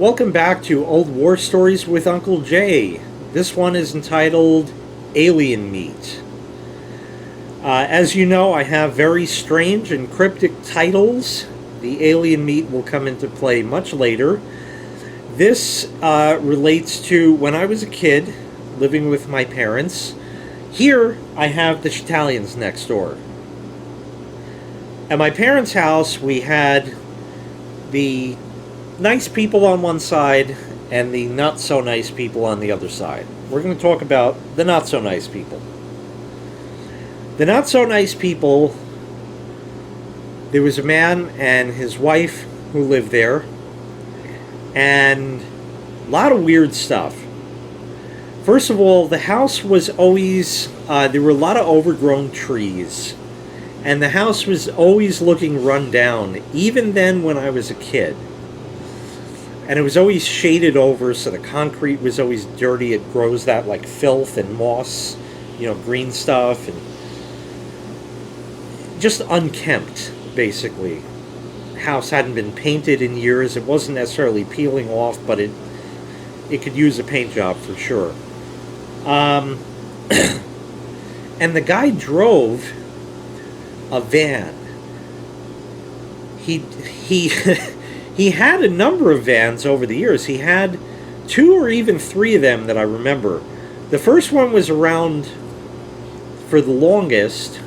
Welcome back to Old War Stories with Uncle Jay. This one is entitled Alien Meat. As you know, I have very strange and cryptic titles. The alien meat will come into play much later. This relates to when I was a kid, living with my parents. Here, I have the Italians next door. At my parents' house, we had the nice people on one side and the not so nice people on the other side. We're going to talk about the not so nice people. The not so nice people, there was a man and his wife who lived there, and a lot of weird stuff. First of all, the house was always, there were a lot of overgrown trees, and the house was always looking run down, even then when I was a kid. And it was always shaded over, so the concrete was always dirty. It grows that like filth and moss, green stuff, and just unkempt, basically. The house hadn't been painted in years. It wasn't necessarily peeling off, but it could use a paint job for sure. And the guy drove a van. He He had a number of vans over the years. He had 2 or even 3 of them that I remember. The first one was around for the longest.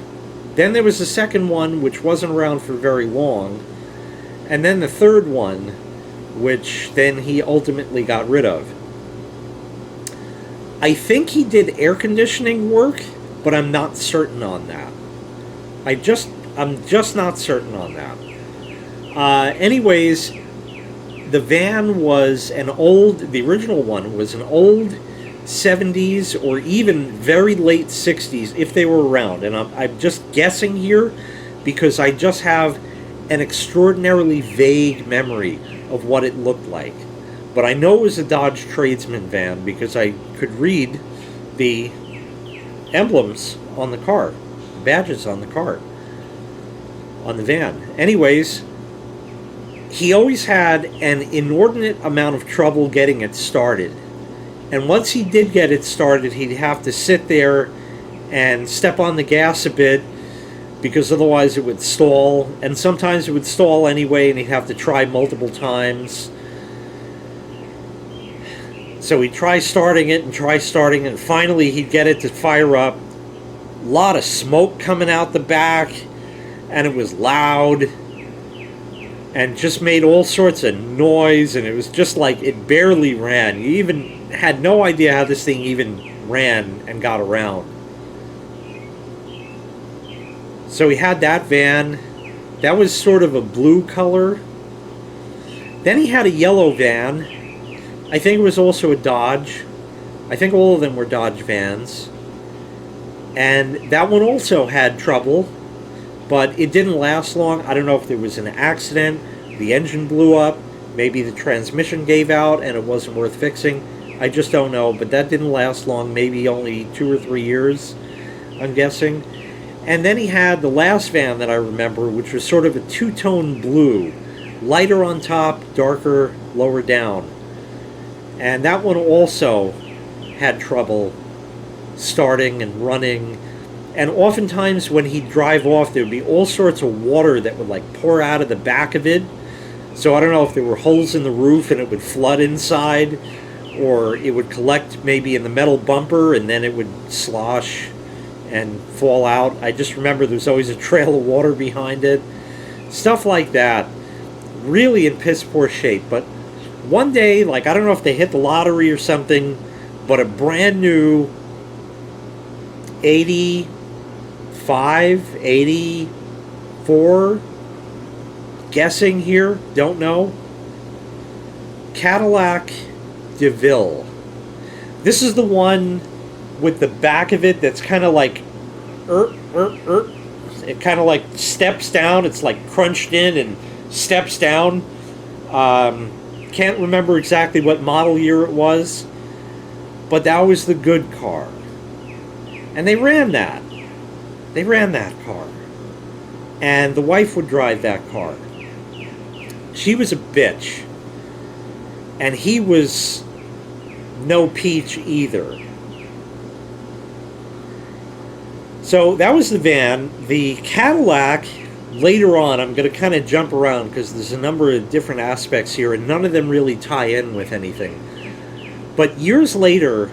Then there was the second one, which wasn't around for very long. And then the third one, which then he ultimately got rid of. I think he did air conditioning work, but I'm not certain on that. I'm just not certain on that. Anyways, the van was the original one was an old 70s or even very late 60s, if they were around. And I'm just guessing here because I just have an extraordinarily vague memory of what it looked like. But I know it was a Dodge Tradesman van because I could read the emblems on the car, badges on the car, on the van. Anyways, he always had an inordinate amount of trouble getting it started. And once he did get it started, he'd have to sit there and step on the gas a bit because otherwise it would stall. And sometimes it would stall anyway, and he'd have to try multiple times. So he'd try starting it, and finally he'd get it to fire up. A lot of smoke coming out the back, and it was loud. And just made all sorts of noise, and it was just like it barely ran. You even had no idea how this thing even ran and got around. So he had that van. That was sort of a blue color. Then he had a yellow van. I think it was also a Dodge. I think all of them were Dodge vans. And that one also had trouble. But it didn't last long. I don't know if there was an accident, the engine blew up, maybe the transmission gave out and it wasn't worth fixing. I just don't know, but that didn't last long, maybe only 2 or 3 years, I'm guessing. And then he had the last van that I remember, which was sort of a 2-tone blue, lighter on top, darker lower down. And that one also had trouble starting and running. And oftentimes when he'd drive off, there would be all sorts of water that would like pour out of the back of it. So I don't know if there were holes in the roof and it would flood inside, or it would collect maybe in the metal bumper and then it would slosh and fall out. I just remember there was always a trail of water behind it. Stuff like that. Really in piss poor shape. But one day, I don't know if they hit the lottery or something, but a brand new 85, 84, guessing here, don't know, Cadillac DeVille. This is the one with the back of it that's kind of like, it kind of like steps down. It's like crunched in and steps down. Can't remember exactly what model year it was, but that was the good car. And they ran that. They ran that car. And the wife would drive that car. She was a bitch. And he was no peach either. So that was the van. The Cadillac, later on, I'm going to kind of jump around because there's a number of different aspects here, and none of them really tie in with anything. But years later,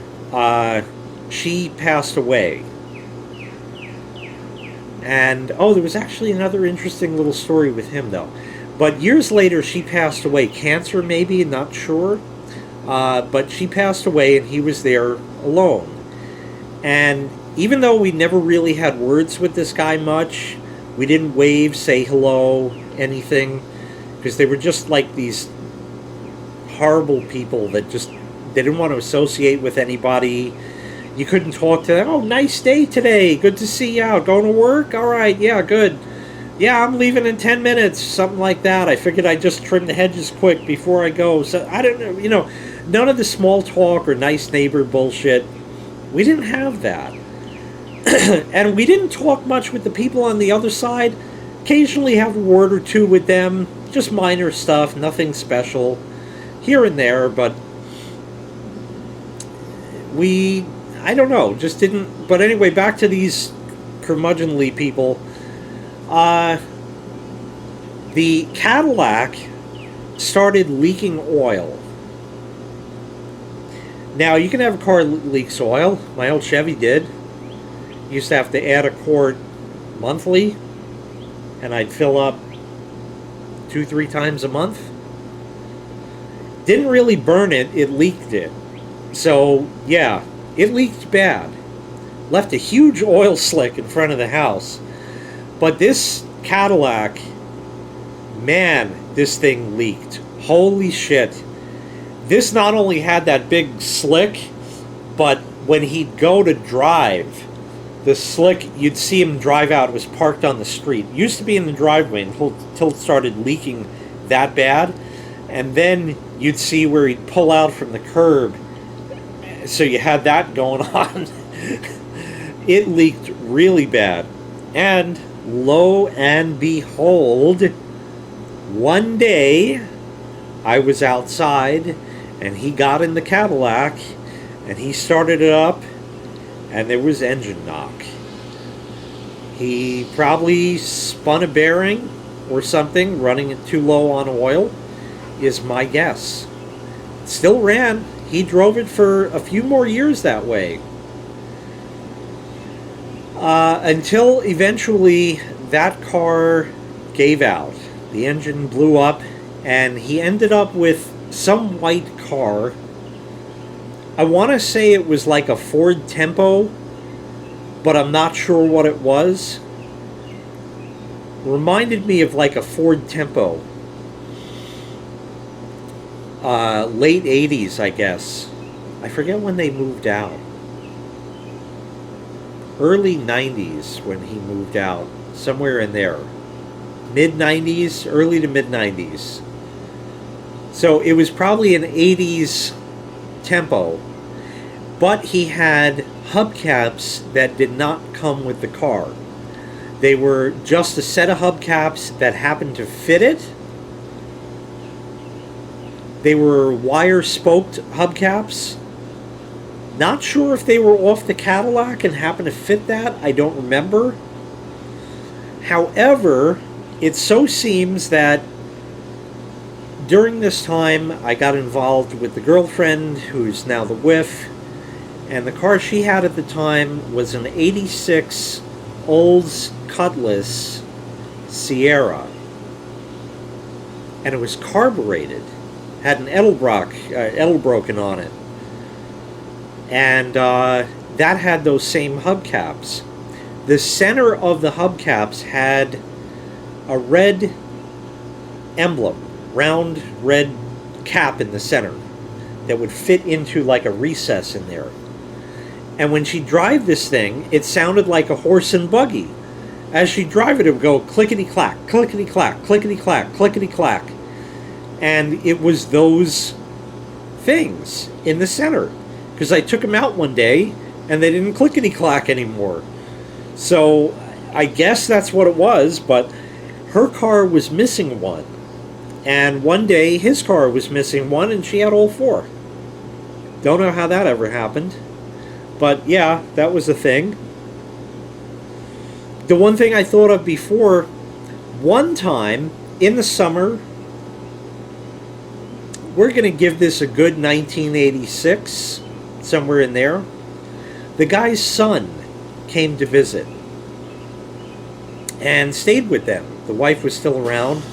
she passed away. And, oh, there was actually another interesting little story with him, though. But years later, she passed away. Cancer, maybe, not sure. But she passed away, and he was there alone. And even though we never really had words with this guy much, we didn't wave, say hello, anything, because they were just like these horrible people that just, they didn't want to associate with anybody. You couldn't talk to them. Oh, nice day today. Good to see you out. Going to work? All right, yeah, good. Yeah, I'm leaving in 10 minutes, something like that. I figured I'd just trim the hedges quick before I go. So I don't know, none of the small talk or nice neighbor bullshit. We didn't have that. And we didn't talk much with the people on the other side. Occasionally have a word or two with them. Just minor stuff, nothing special. Here and there, but I don't know, just didn't. But anyway, back to these curmudgeonly people. The Cadillac started leaking oil. Now, you can have a car that leaks oil. My old Chevy did. Used to have to add a quart monthly, and I'd fill up 2-3 times a month. Didn't really burn it, it leaked it. So, yeah, it leaked bad. Left a huge oil slick in front of the house. But this Cadillac, man, this thing leaked. Holy shit. This not only had that big slick, but when he'd go to drive, the slick, you'd see him drive out. It was parked on the street. It used to be in the driveway until it started leaking that bad. And then you'd see where he'd pull out from the curb. So you had that going on. It leaked really bad. And lo and behold, one day I was outside and he got in the Cadillac and he started it up and there was engine knock. He probably spun a bearing or something, running it too low on oil, is my guess. It still ran. He drove it for a few more years that way. Until eventually that car gave out. The engine blew up and he ended up with some white car. I want to say it was like a Ford Tempo, but I'm not sure what it was. Reminded me of like a Ford Tempo. Late 80s, I guess. I forget when they moved out. Early 90s when he moved out. Somewhere in there. Mid 90s, early to mid 90s. So it was probably an 80s Tempo. But he had hubcaps that did not come with the car. They were just a set of hubcaps that happened to fit it. They were wire-spoked hubcaps. Not sure if they were off the Cadillac and happened to fit that. I don't remember. However, it so seems that during this time, I got involved with the girlfriend, who's now the wife, and the car she had at the time was an 86 Olds Cutlass Sierra. And it was carbureted. Had an Edelbroken on it. And that had those same hubcaps. The center of the hubcaps had a red emblem, round red cap in the center that would fit into like a recess in there. And when she'd drive this thing, it sounded like a horse and buggy. As she'd drive it, it would go clickety-clack, clickety-clack, clickety-clack, clickety-clack. And it was those things in the center. Because I took them out one day, and they didn't clickety-clack anymore. So I guess that's what it was, but her car was missing one. And one day his car was missing one and she had all four. Don't know how that ever happened. But yeah, that was a thing. The one thing I thought of before, one time in the summer, we're going to give this a good 1986, somewhere in there. The guy's son came to visit and stayed with them. The wife was still around.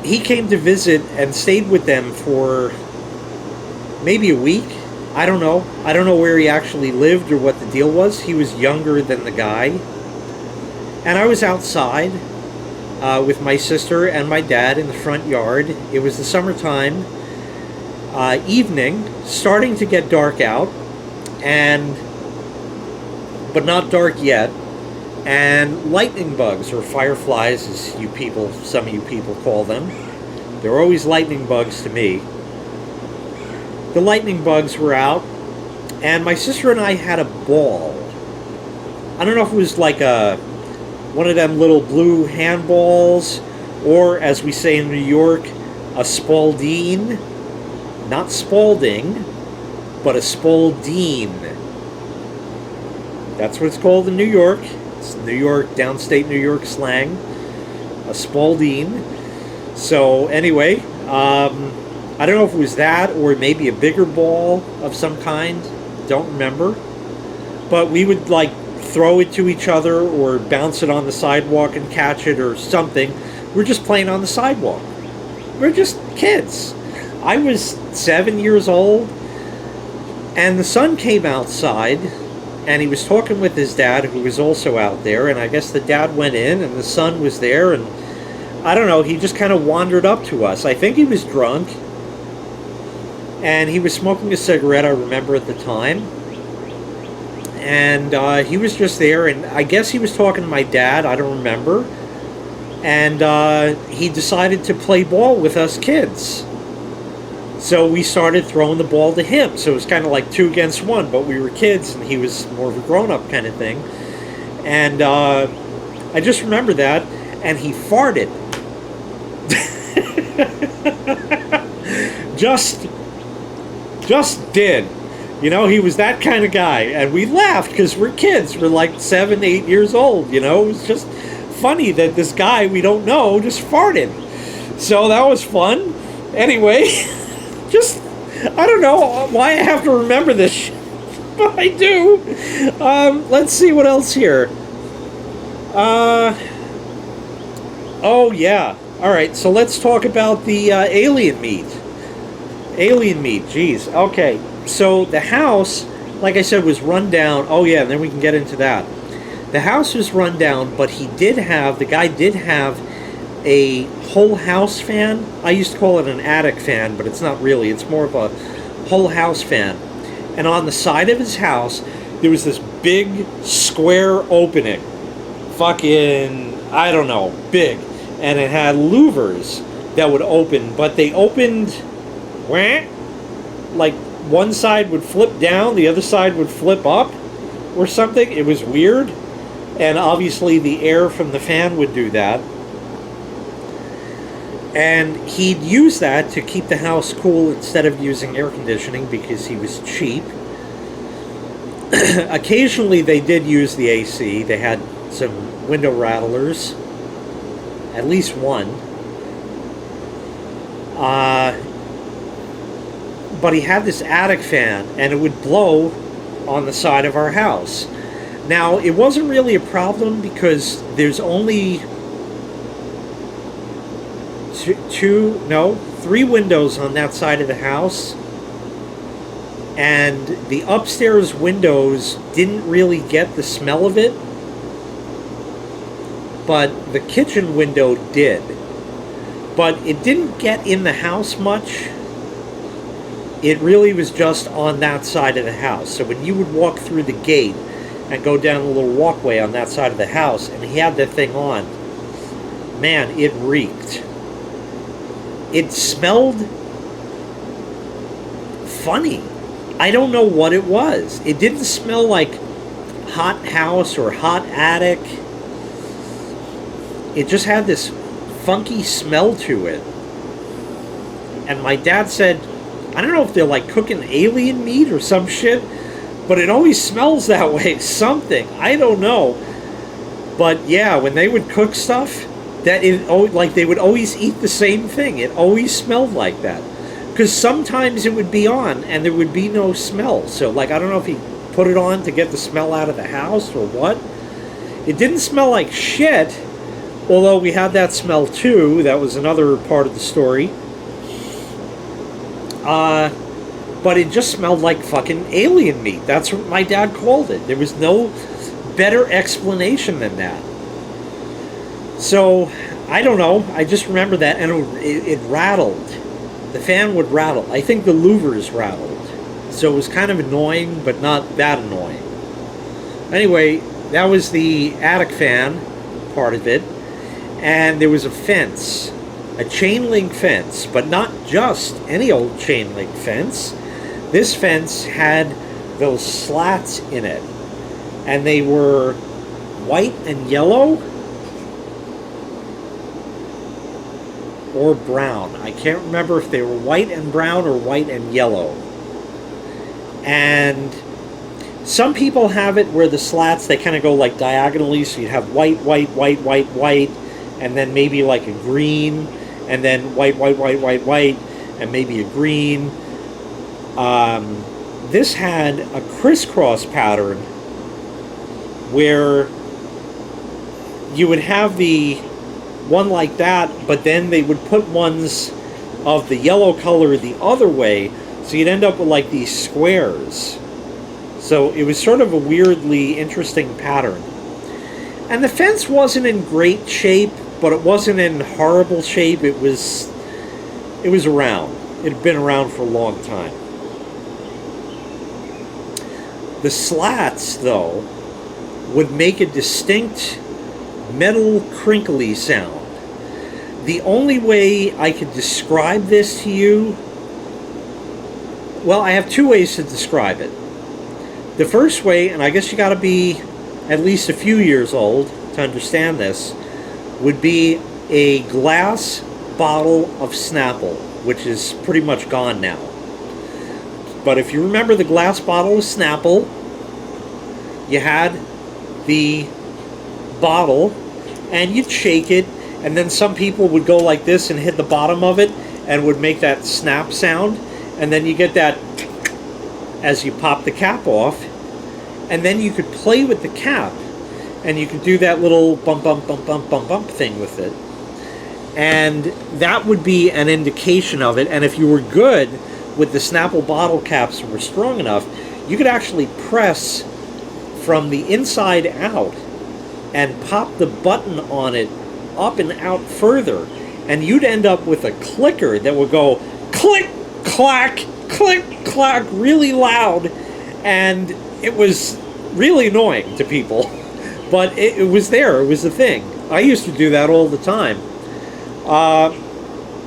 He came to visit and stayed with them for maybe a week. I don't know. I don't know where he actually lived or what the deal was. He was younger than the guy. And I was outside with my sister and my dad in the front yard. It was the summertime evening, starting to get dark out, but not dark yet. And lightning bugs, or fireflies as some of you people call them. They're always lightning bugs to me. The lightning bugs were out, and my sister and I had a ball. I don't know if it was like one of them little blue handballs, or as we say in New York, a Spalding. Not Spalding, but a Spalding. That's what it's called in New York. It's New York, downstate New York slang. A Spalding. So anyway, I don't know if it was that or maybe a bigger ball of some kind. Don't remember. But we would like throw it to each other or bounce it on the sidewalk and catch it or something. We're just playing on the sidewalk. We're just kids. I was 7 years old, and the son came outside, and he was talking with his dad, who was also out there, and I guess the dad went in, and the son was there, and I don't know, he just kind of wandered up to us. I think he was drunk, and he was smoking a cigarette, I remember at the time, and he was just there, and I guess he was talking to my dad, I don't remember, and he decided to play ball with us kids. So we started throwing the ball to him. So it was kind of like 2 against 1, but we were kids and he was more of a grown-up kind of thing. And I just remember that, and he farted. just did. You know, he was that kind of guy. And we laughed because we're kids. We're like 7, 8 years old, you know. It was just funny that this guy we don't know just farted. So that was fun. Anyway... Just, I don't know why I have to remember this shit, but I do. Let's see what else here. Oh, yeah. All right, so let's talk about the alien meat. Alien meat, geez. Okay, so the house, like I said, was run down. Oh, yeah, and then we can get into that. The house was run down, but the guy did have a whole house fan. I used to call it an attic fan, but it's not really. It's more of a whole house fan. And on the side of his house, there was this big square opening. Fucking, I don't know, big. And it had louvers that would open, but they opened, like one side would flip down, the other side would flip up or something. It was weird. And obviously the air from the fan would do that. And he'd use that to keep the house cool instead of using air conditioning because he was cheap. Occasionally they did use the AC. They had some window rattlers. At least one. But he had this attic fan, and it would blow on the side of our house. Now, it wasn't really a problem because there's only... 3 windows on that side of the house, and the upstairs windows didn't really get the smell of it, but the kitchen window did. But it didn't get in the house much. It really was just on that side of the house. So when you would walk through the gate and go down the little walkway on that side of the house, and he had that thing on, man, it reeked. It smelled funny. I don't know what it was. It didn't smell like hot house or hot attic. it just had this funky smell to it. And my dad said, I don't know if they're like cooking alien meat or some shit, but it always smells that way. Something. I don't know. But yeah, when they would cook stuff, like they would always eat the same thing. It always smelled like that. Because sometimes it would be on and there would be no smell. So like, I don't know if he put it on to get the smell out of the house or what. It didn't smell like shit, although we had that smell too. That was another part of the story. But it just smelled like fucking alien meat. That's what my dad called it. There was no better explanation than that. So, I don't know. I just remember that, and it rattled. The fan would rattle. I think the louvers rattled. So it was kind of annoying, but not that annoying. Anyway, that was the attic fan part of it. And there was a fence. A chain link fence, but not just any old chain link fence. This fence had those slats in it, and they were white and yellow or brown. I can't remember if they were white and brown or white and yellow. And some people have it where the slats, they kind of go like diagonally, so you'd have white, white, white, white, white, and then maybe like a green, and then white, white, white, white, white, and maybe a green. This had a crisscross pattern where you would have the one like that, but then they would put ones of the yellow color the other way, so you'd end up with like these squares. So it was sort of a weirdly interesting pattern. And the fence wasn't in great shape, but it wasn't in horrible shape. It was around. It had been around for a long time. The slats, though, would make a distinct metal crinkly sound. The only way I could describe this to you, well, I have two ways to describe it. The first way, and I guess you got to be at least a few years old to understand this, would be a glass bottle of Snapple, which is pretty much gone now. But if you remember the glass bottle of Snapple, you had the bottle and you'd shake it, and then some people would go like this and hit the bottom of it and would make that snap sound, and then you get that as you pop the cap off, and then you could play with the cap and you could do that little bump bump bump bump bump bump thing with it, and that would be an indication of it. And if you were good with the Snapple bottle caps and were strong enough, you could actually press from the inside out and pop the button on it up and out further, and you'd end up with a clicker that would go click, clack, click, clack, really loud, and it was really annoying to people, but it was there. It was the thing. I used to do that all the time.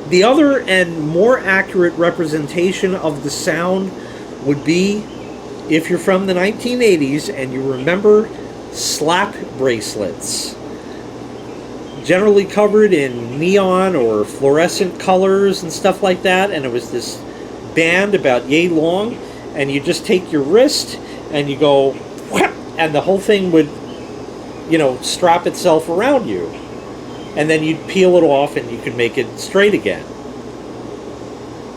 The other and more accurate representation of the sound would be if you're from the 1980s and you remember slap bracelets, generally covered in neon or fluorescent colors and stuff like that, and it was this band about yay long, and you just take your wrist and you go whap, and the whole thing would, strap itself around you, and then you'd peel it off and you could make it straight again.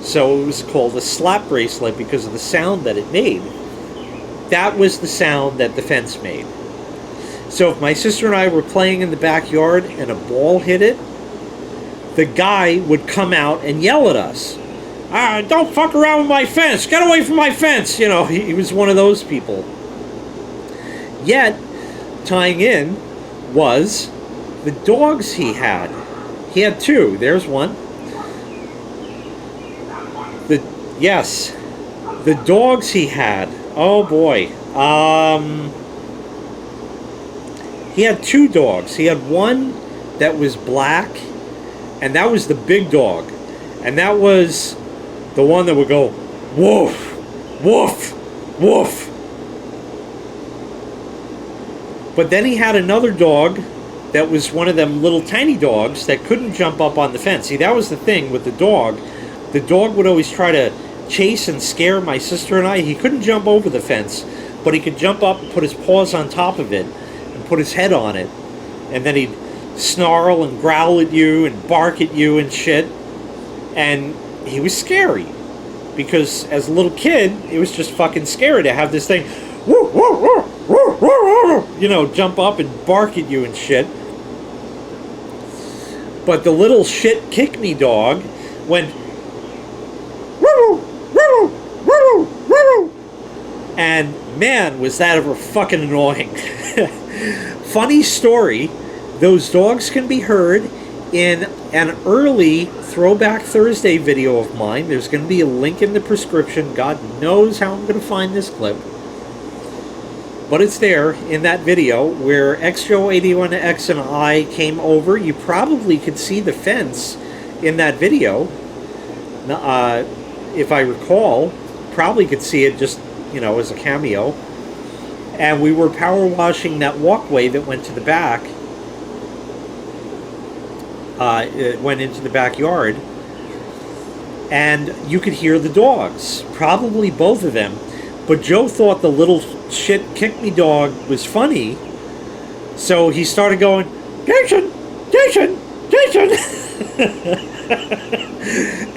So it was called a slap bracelet because of the sound that it made. That was the sound that the fence made. So if my sister and I were playing in the backyard and a ball hit it, the guy would come out and yell at us. Don't fuck around with my fence. Get away from my fence. He was one of those people. Yet, tying in was the dogs he had. He had two. There's one. The dogs he had. Oh boy. He had two dogs. He had one that was black, and that was the big dog. And that was the one that would go, woof, woof, woof. But then he had another dog that was one of them little tiny dogs that couldn't jump up on the fence. See, that was the thing with the dog. The dog would always try to chase and scare my sister and I. He couldn't jump over the fence, but he could jump up and put his paws on top of it and put his head on it. And then he'd snarl and growl at you and bark at you and shit. And he was scary. Because as a little kid, it was just fucking scary to have this thing, you know, jump up and bark at you and shit. But the little shit kick me dog went, and man, was that ever fucking annoying. Funny story, those dogs can be heard in an early Throwback Thursday video of mine. There's going to be a link in the prescription. God knows how I'm going to find this clip. But it's there in that video where XJoe81X and I came over. You probably could see the fence in that video. If I recall, probably could see it just, you know, as a cameo. And we were power washing that walkway that went to the back. It went into the backyard. And you could hear the dogs. Probably both of them. But Joe thought the little shit kick me dog was funny. So he started going, Jason, Jason, Jason.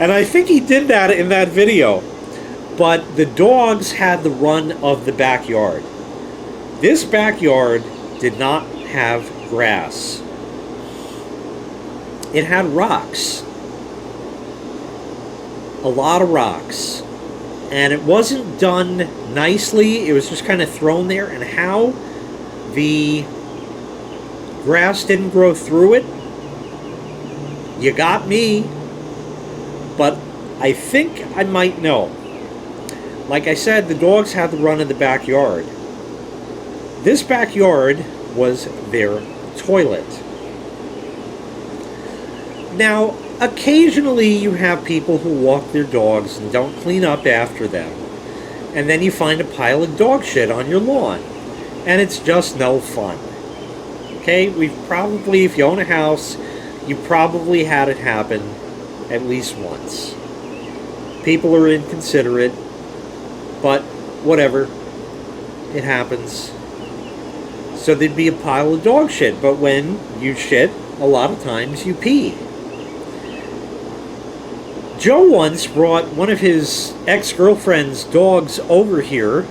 And I think he did that in that video. But the dogs had the run of the backyard. This backyard did not have grass. It had rocks. A lot of rocks. And it wasn't done nicely. It was just kind of thrown there. And how the grass didn't grow through it, you got me. But I think I might know. Like I said, the dogs had the run of the backyard. This backyard was their toilet. Now, occasionally you have people who walk their dogs and don't clean up after them. And then you find a pile of dog shit on your lawn. And it's just no fun. Okay, we've probably, if you own a house, you probably had it happen at least once. People are inconsiderate, but whatever. It happens. So there'd be a pile of dog shit, but when you shit, a lot of times you pee. Joe once brought one of his ex-girlfriend's dogs over here.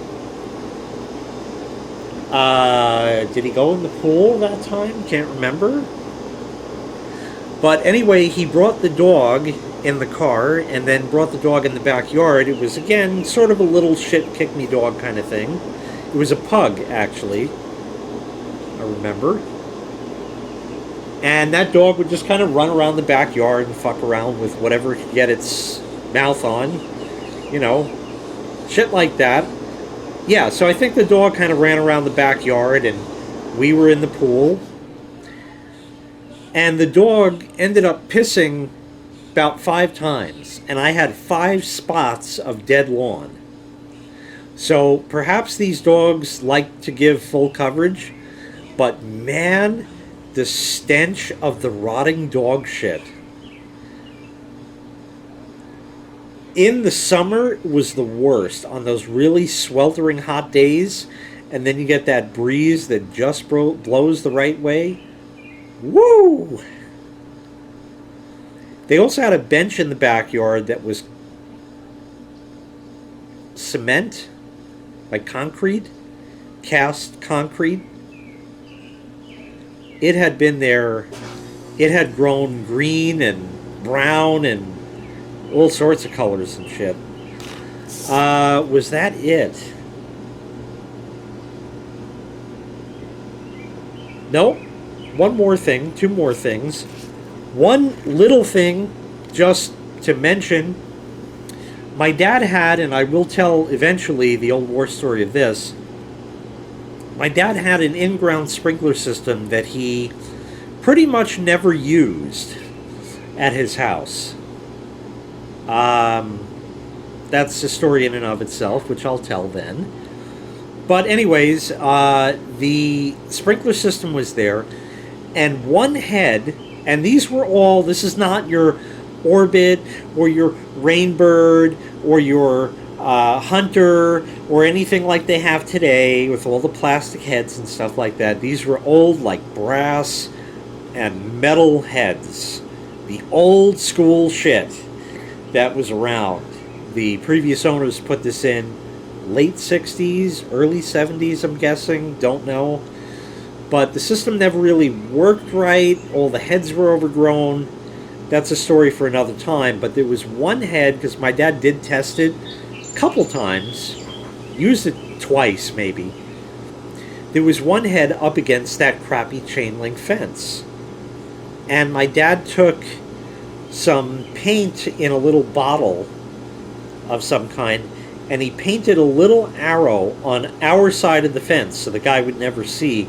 Did he go in the pool that time? Can't remember. But anyway, he brought the dog in the car and then brought the dog in the backyard. It was, again, sort of a little shit kick me dog kind of thing. It was a pug, actually. I remember. And that dog would just kind of run around the backyard and fuck around with whatever it could get its mouth on. You know, shit like that. Yeah, so I think the dog kind of ran around the backyard and we were in the pool. And the dog ended up pissing about 5 times. And I had 5 spots of dead lawn. So perhaps these dogs like to give full coverage. But man, the stench of the rotting dog shit. In the summer was the worst on those really sweltering hot days, and then you get that breeze that just blows the right way. Woo! They also had a bench in the backyard that was cement, like concrete, cast concrete. It had been there, it had grown green and brown and all sorts of colors and shit. Was that it? Nope. One more thing, 2 more things. One little thing, just to mention, my dad had, and I will tell eventually the old war story of this, my dad had an in-ground sprinkler system that he pretty much never used at his house. That's a story in and of itself, which I'll tell then. But anyways, the sprinkler system was there, and one head, and these were all, this is not your Orbit or your Rainbird or your Hunter or anything like they have today with all the plastic heads and stuff like that. These were old, like brass and metal heads. The old school shit that was around. The previous owners put this in late 60s, early 70s, I'm guessing. Don't know. But the system never really worked right. All the heads were overgrown. That's a story for another time. But there was one head, because my dad did test it a couple times. Used it twice, maybe. There was one head up against that crappy chain link fence. And my dad took some paint in a little bottle of some kind, and he painted a little arrow on our side of the fence so the guy would never see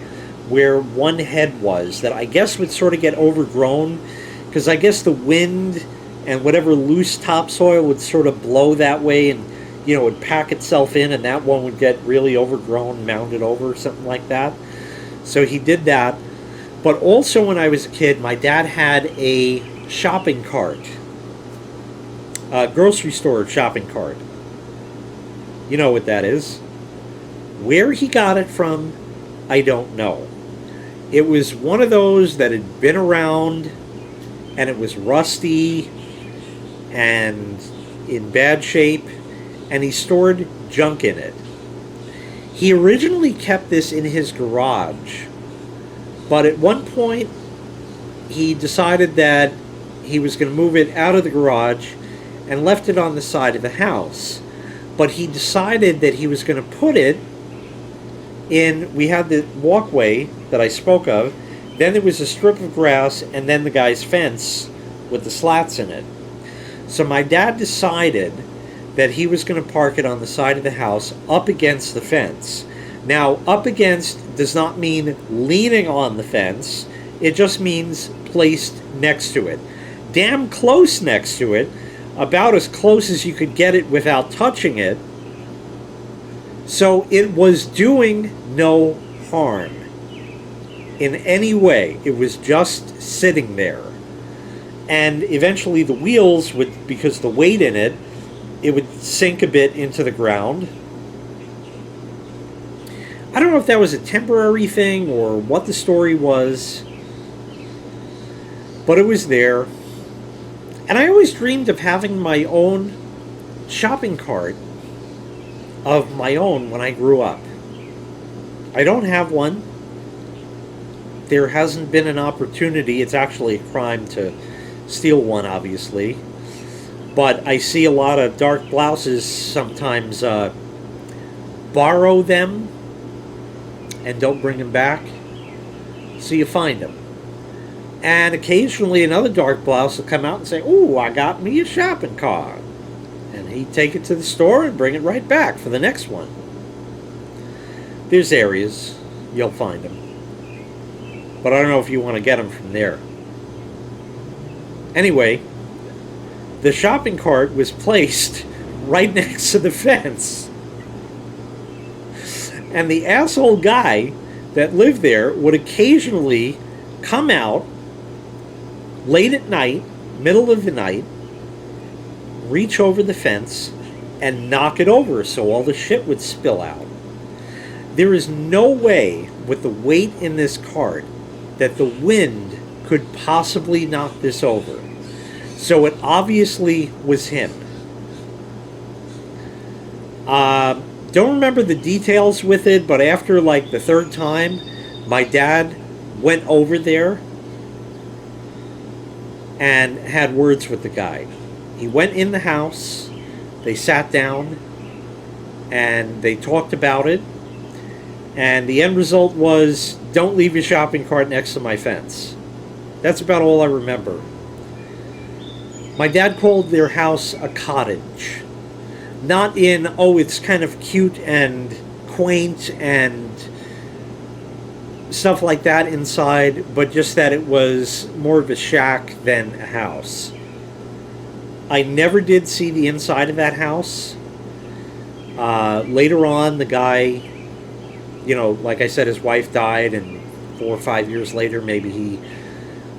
where one head was, that I guess would sort of get overgrown, because I guess the wind and whatever loose topsoil would sort of blow that way, and you know, would pack itself in, and that one would get really overgrown, mounded over, something like that. So he did that. But also when I was a kid, my dad had a shopping cart, a grocery store shopping cart. You know what that is. Where he got it from, I don't know. It was one of those that had been around, and it was rusty and in bad shape, and he stored junk in it. He originally kept this in his garage, but at one point he decided that he was going to move it out of the garage and left it on the side of the house. But he decided that he was going to put it in, we had the walkway that I spoke of, then there was a strip of grass, and then the guy's fence with the slats in it. So my dad decided that he was going to park it on the side of the house up against the fence. Now, up against does not mean leaning on the fence. It just means placed next to it. Damn close next to it, about as close as you could get it without touching it. So it was doing no harm in any way. It was just sitting there. And eventually the wheels would, because the weight in it, it would sink a bit into the ground. I don't know if that was a temporary thing or what the story was, but it was there. And I always dreamed of having my own shopping cart of my own when I grew up. I don't have one. There hasn't been an opportunity. It's actually a crime to steal one, obviously. But I see a lot of dark blouses sometimes borrow them and don't bring them back. So you find them. And occasionally another dark blouse will come out and say, "Ooh, I got me a shopping cart." And he'd take it to the store and bring it right back for the next one. There's areas you'll find them. But I don't know if you want to get them from there. Anyway, the shopping cart was placed right next to the fence. And the asshole guy that lived there would occasionally come out late at night, middle of the night, reach over the fence and knock it over so all the shit would spill out. There is no way with the weight in this cart that the wind could possibly knock this over. So it obviously was him. Don't remember the details with it, but after like the third time, my dad went over there and had words with the guy. He went in the house, they sat down, and they talked about it, and the end result was, don't leave your shopping cart next to my fence. That's about all I remember. My dad called their house a cottage. Not in, oh, it's kind of cute and quaint and stuff like that inside, but just that it was more of a shack than a house. I never did see the inside of that house. Later on, the guy, you know, like I said, his wife died, and 4 or 5 years later, maybe he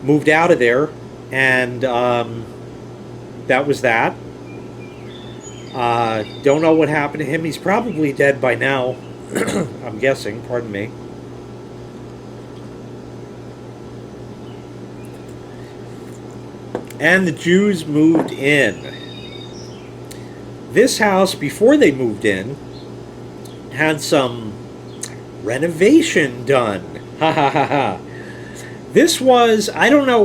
moved out of there, and that was that. Don't know what happened to him. He's probably dead by now. I'm guessing. Pardon me. And the Jews moved in. This house, before they moved in, had some renovation done. Ha ha ha ha. This was, I don't know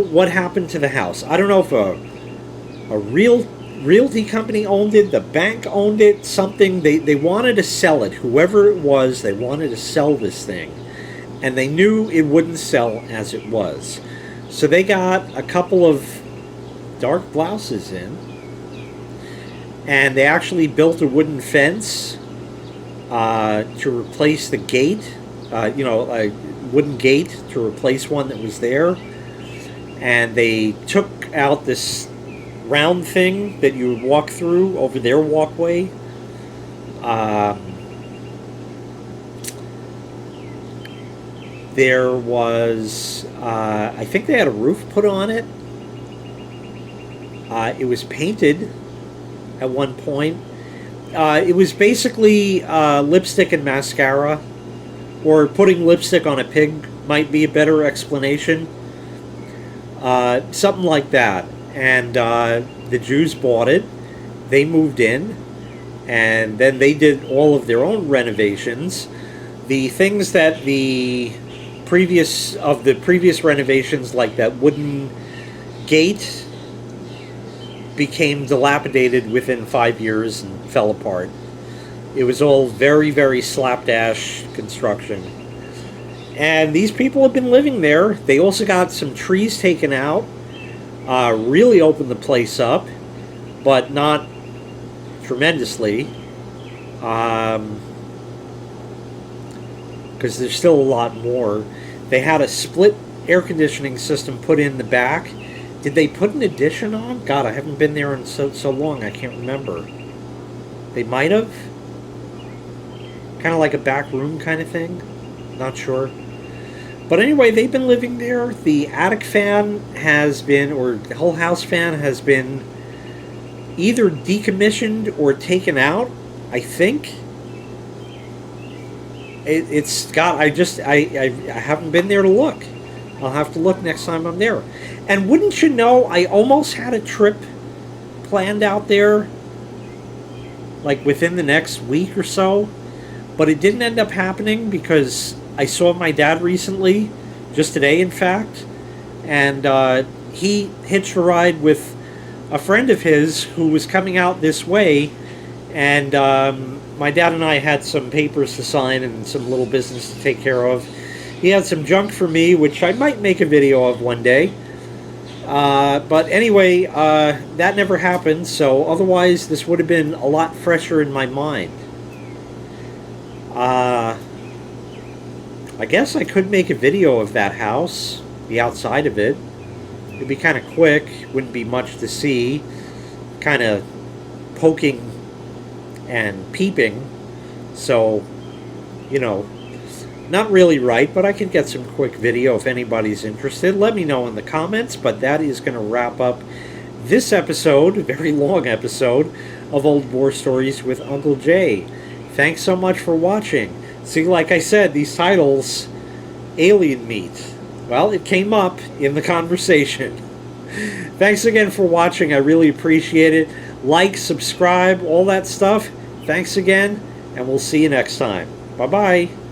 what happened to the house. I don't know if a realty company owned it, the bank owned it, something. They wanted to sell it. Whoever it was, they wanted to sell this thing. And they knew it wouldn't sell as it was. So they got a couple of dark blouses in. And they actually built a wooden fence to replace the gate. A wooden gate to replace one that was there. And they took out this round thing that you would walk through over their walkway. There was, I think they had a roof put on it. It was painted at one point. It was basically lipstick and mascara, or putting lipstick on a pig might be a better explanation. Something like that. And the Jews bought it. They moved in, and then they did all of their own renovations. The things that the previous renovations, like that wooden gate, became dilapidated within 5 years and fell apart. It was all very, very slapdash construction. And these people have been living there. They also got some trees taken out. Really opened the place up, but not tremendously. Because there's still a lot more. They had a split air conditioning system put in the back. Did they put an addition on? God, I haven't been there in so long, I can't remember. They might have. Kind of like a back room kind of thing. Not sure. But anyway, they've been living there. The attic fan has been, or the whole house fan has been either decommissioned or taken out, I think. It's got, I haven't been there to look. I'll have to look next time I'm there. And wouldn't you know, I almost had a trip planned out there, like within the next week or so, but it didn't end up happening because I saw my dad recently, just today in fact, and he hitched a ride with a friend of his who was coming out this way, and my dad and I had some papers to sign and some little business to take care of. He had some junk for me, which I might make a video of one day. But anyway, that never happened, so otherwise this would have been a lot fresher in my mind. I guess I could make a video of that house, the outside of it. It'd be kind of quick, wouldn't be much to see. Kind of poking and peeping, so, you know, not really right, but I can get some quick video if anybody's interested. Let me know in the comments, but that is going to wrap up this episode, a very long episode, of Old War Stories with Uncle Jay. Thanks so much for watching. See, like I said, these titles, alien meat, well, it came up in the conversation. Thanks again for watching. I really appreciate it. Like, subscribe, all that stuff. Thanks again, and we'll see you next time. Bye-bye.